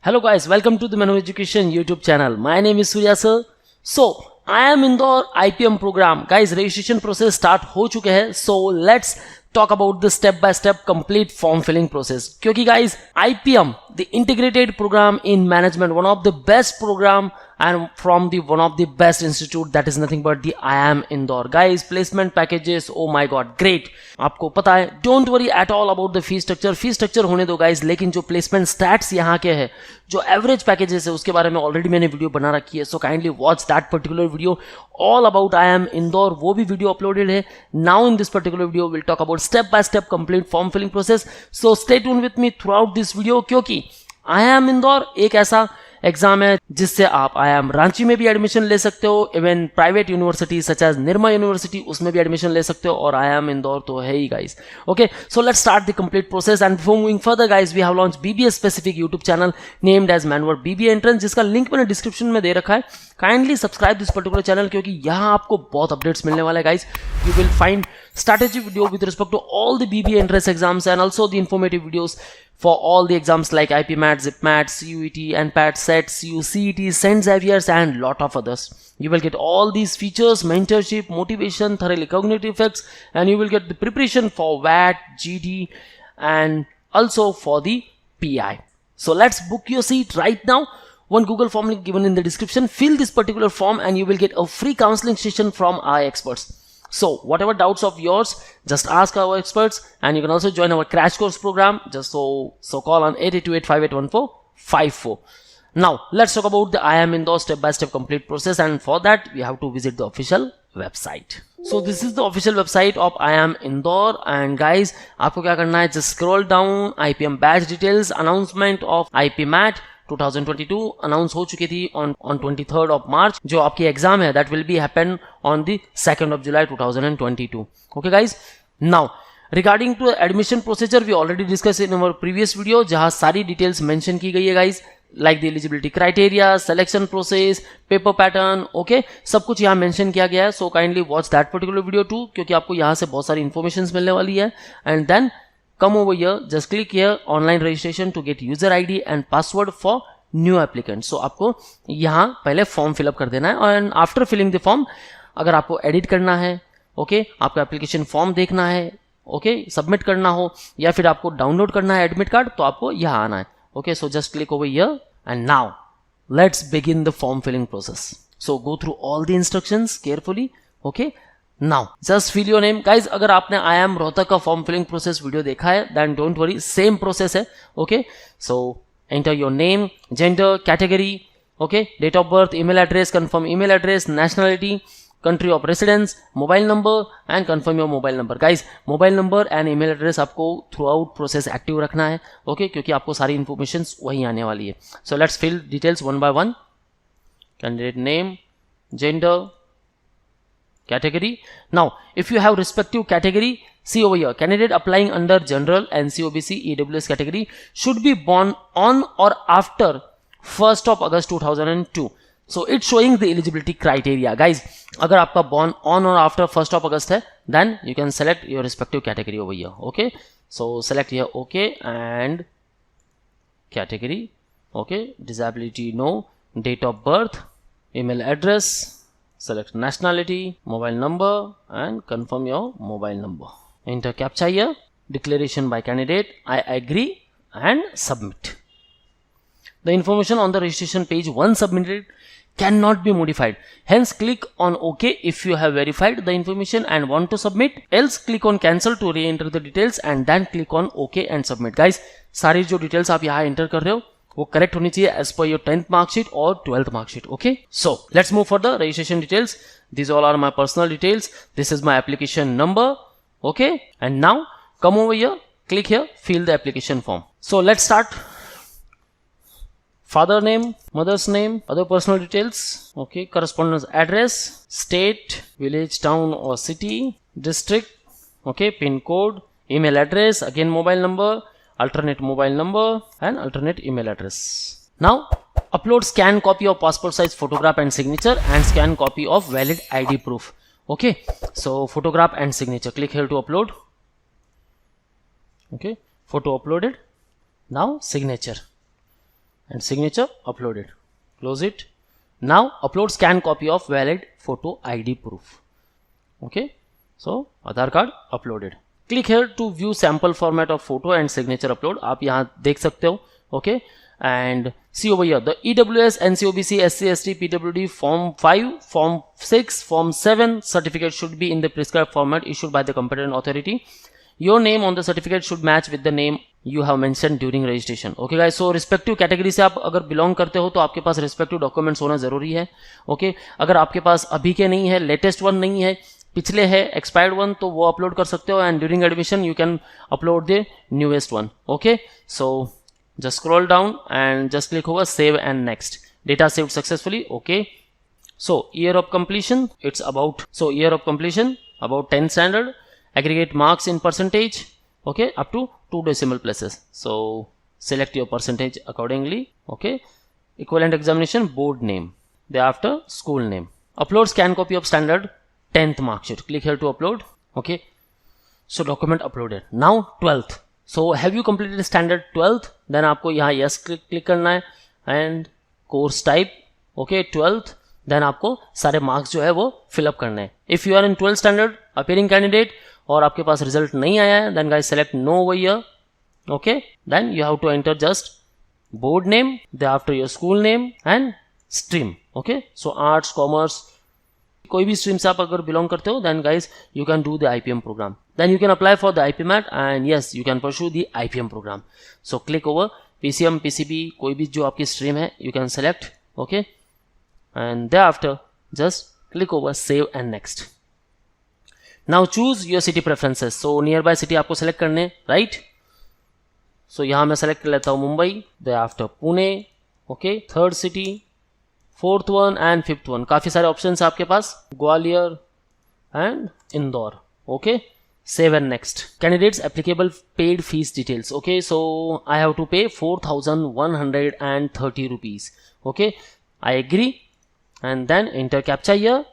Hello guys, welcome to the Manoeuvre Education YouTube channel. My name is Surya sir. So, Iim Indore IPM program. Guys, registration process start हो चुके हैं. So, let's talk about the step-by-step complete form filling process. क्योंकि guys, IPM, the integrated program in management, one of the best program and from the one of the best institute, that is nothing but the Iim Indore. Guys, placement packages, oh my god, great. आपको पता है, don't worry at all about the fee structure. Fee structure होने दो guys, लेकिन जो placement stats यहाँ के है, जो average packages है, उसके बारे में already मैंने वीडियो बना रखी है. So kindly watch that particular video all about Iim Indore. वो भी वीडियो uploaded है. Now in this particular video, we'll talk about step by step complete form filling process. So stay tuned with me throughout this video, क्योंकि Iim Indore एक ऐसा exam है जिससे आप IIM Ranchi में भी एडमिशन ले सकते हो, even private university such as Nirma university उसमें भी एडमिशन ले सकते हो, और IIM इंदौर तो है ही guys. Okay, so let's start the complete process. And before moving further guys, we have launch BBA specific YouTube channel named as Manward BBA entrance, जिसका लिंक मैंने डिस्क्रिप्शन में दे रखा है. Kindly subscribe this particular channel, क्योंकि यहाँ आपको बहुत अपडेट्स मिलने वाले हैं guys. You will find strategy video with respect to all the BBA entrance exams and also the informative videos for all the exams like IPMAT, ZipMAT, CUET, NPAT, CET, CUCET, St. Xavier's and lot of others. You will get all these features, mentorship, motivation, thoroughly cognitive effects, and you will get the preparation for VAT, GD and also for the PI. So let's book your seat right now. One Google form link given in the description. Fill this particular form and you will get a free counseling session from our experts. So whatever doubts of yours, just ask our experts, and you can also join our crash course program. Just so call on 8828581454. Now let's talk about the Iim Indore step-by-step complete process, and for that we have to visit the official website. So this is the official website of Iim Indore, and guys आपको क्या करना है, just scroll down. IPM batch details, announcement of IPMAT 2022 announce हो चुकी थी on 23rd of March. जो आपकी exam है that will be happen on the 2nd of July 2022. Okay guys, now regarding to admission procedure we already discussed in our previous video, जहाँ सारी details mention की गई है guys, like the eligibility criteria, selection process, paper pattern. okay, सब कुछ यहाँ mention किया गया है. So kindly watch that particular video too, क्योंकि आपको यहाँ से बहुत सारी informations मिलने वाली है. And then come over here, just click here online registration to get user ID and password for new applicant. So आपको यहाँ पहले फॉर्म फिलअप कर देना है, and after filling the form अगर आपको एडिट करना है, ओके, आपका एप्लीकेशन फॉर्म देखना है, ओके, सबमिट करना हो, या फिर आपको डाउनलोड करना है एडमिट कार्ड, तो आपको यहाँ आना है. Okay, so just click over here and now let's begin the form filling process. So go through all the instructions carefully. Okay, now just fill your name guys. अगर आपने IIM Rohtak का form filling process video देखा है then don't worry, same process है. Okay, so enter your name, gender, category, okay, date of birth, email address, confirm email address, nationality, country of residence, mobile number and confirm your mobile number. guys, mobile number and email address आपको throughout process active रखना है, okay, क्योंकि आपको सारी informations वही आने वाली है. so let's fill details one by one. candidate name, gender, category. Now if you have respective category, see over here, candidate applying under general and COBC EWS category should be born on or after 1st of August 2002. so it's showing the eligibility criteria guys. अगर आपका born on or after 1st of August है, then you can select your respective category over here. okay, so select here okay and category. okay, disability no, date of birth, email address, select nationality, mobile number and confirm your mobile number. Enter captcha here, declaration by candidate, I agree and submit. The information on the registration page once submitted cannot be modified, hence click on OK if you have verified the information and want to submit, else click on cancel to re-enter the details and then click on OK and submit. guys, सारी जो details आप यहाँ enter कर रहे हो वो correct होनी चाहिए as per your 10th mark sheet or 12th mark sheet. okay, so let's move for the registration details. These all are my personal details. This is my application number. okay, and now come over here, click here, fill the application form. so let's start. Father name, mother's name, other personal details. okay, correspondence address, state, village, town or city, district, okay, pin code, email address, again mobile number, alternate mobile number and alternate email address. Now upload scan copy of passport size photograph and signature and scan copy of valid ID proof. okay, so photograph and signature, click here to upload. okay, photo uploaded. Now signature, and signature uploaded. Close it. Now upload scan copy of valid photo ID proof. Okay, so Aadhaar card uploaded. Click here to view sample format of photo and signature upload. आप यहाँ देख सकते हो. Okay, and see over here the EWS, NCOBC, SC, ST, PWD Form 5, Form 6, Form 7 certificate should be in the prescribed format issued by the competent authority. Your name on the certificate should match with the name you have mentioned during registration. Okay guys, so respective category से आप अगर belong करते हो तो आपके पास respective documents होना जरूरी है. Okay, अगर आपके पास अभी के नहीं है, latest one नहीं है, पिछले है expired one, तो वो upload कर सकते हो, and during admission you can upload the newest one. Okay, so just scroll down and just click over save and next. Data saved successfully. Okay, so year of completion, it's about, so year of completion about 10 standard, aggregate marks in percentage, okay, up to 2 decimal places. So select your percentage accordingly. Okay, equivalent examination board name, thereafter school name. Upload scan copy of standard 10th mark sheet. Click here to upload. Okay, so document uploaded. Now 12th. So have you completed standard 12th? Then आपको यहाँ yes click करना है and course type. Okay, 12th. Then आपको सारे marks जो है वो fill up करने हैं. If you are in 12th standard appearing candidate और आपके पास result नहीं आया है, then guys select no over here. Okay, then you have to enter just board name, thereafter your school name and stream. Okay, so arts, commerce, कोई भी stream से आप अगर belong करते हो, then guys you can do the IPM program. Then you can apply for the IPMAT and yes, you can pursue the IPM program. So click over PCM, PCB, कोई भी जो आपकी stream है, you can select. Okay, and thereafter just click over save and next. Now choose your city preferences. So nearby city आपको select करने, right? So यहाँ मैं select कर लेता हूँ Mumbai, thereafter Pune, okay, third city, fourth one and fifth one. काफी सारे options हैं आपके पास, Gwalior and Indore. Okay, save and next. Candidates applicable paid fees details. Okay, so I have to pay 4,130 rupees. Okay, I agree and then enter captcha here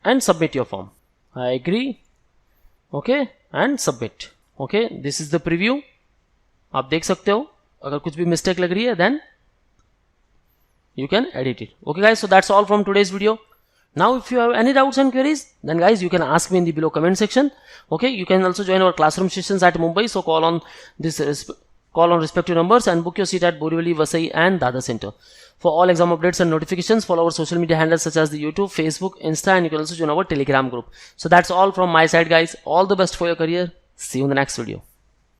and submit your form. I agree. Okay, and submit. Okay, this is the preview. आप देख सकते हो, अगर कुछ भी mistake लग रही है then you can edit it. Okay guys, so that's all from today's video. Now if you have any doubts and queries, then guys you can ask me in the below comment section. Okay, you can also join our classroom sessions at Mumbai. So call on respective numbers and book your seat at Borivali, Vasai and Dadar Center. For all exam updates and notifications, follow our social media handles such as the YouTube, Facebook, Insta, and you can also join our Telegram group. So that's all from my side guys. All the best for your career. See you in the next video.